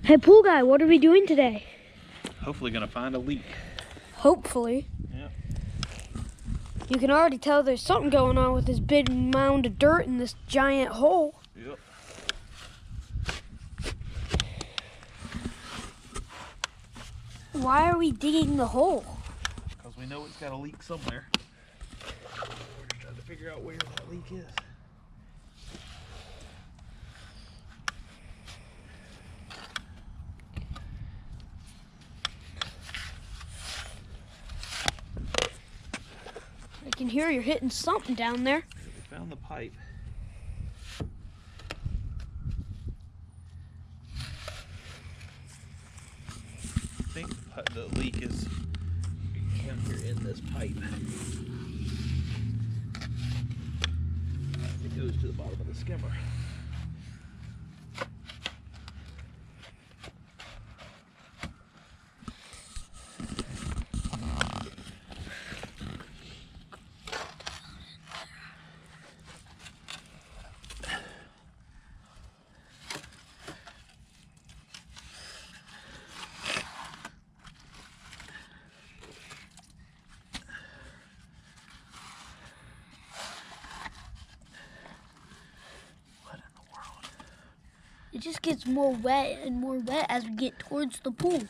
Hey, pool guy, what are we doing today? Hopefully gonna find a leak. Hopefully. Yeah. You can already tell there's something going on with this big mound of dirt in this giant hole. Yep. Why are we digging the hole? Because we know it's got a leak somewhere. We're just trying to figure out where that leak is. I can hear you're hitting something down there. We found the pipe. I think the leak is down here in this pipe. It goes to the bottom of the skimmer. It just gets more wet and more wet as we get towards the pool.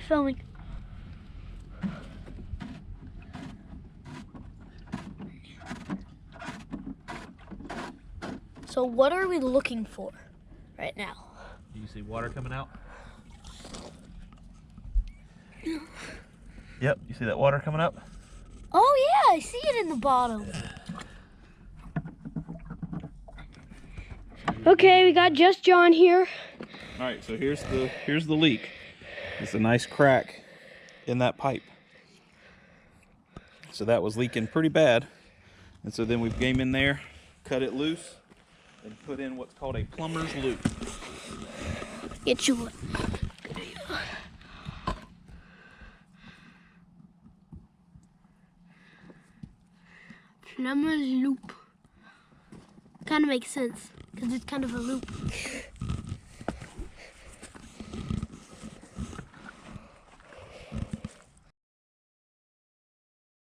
Filming. So what are we looking for right now? Do you see water coming out? Yep, you see that water coming up? Oh yeah, I see it in the bottom. Okay, we got just John here. All right, so here's the leak. It's a nice crack in that pipe. So that was leaking pretty bad. And so then we came in there, cut it loose, and put in what's called a plumber's loop. Get you one. Plumber's loop. Kind of makes sense, because it's kind of a loop.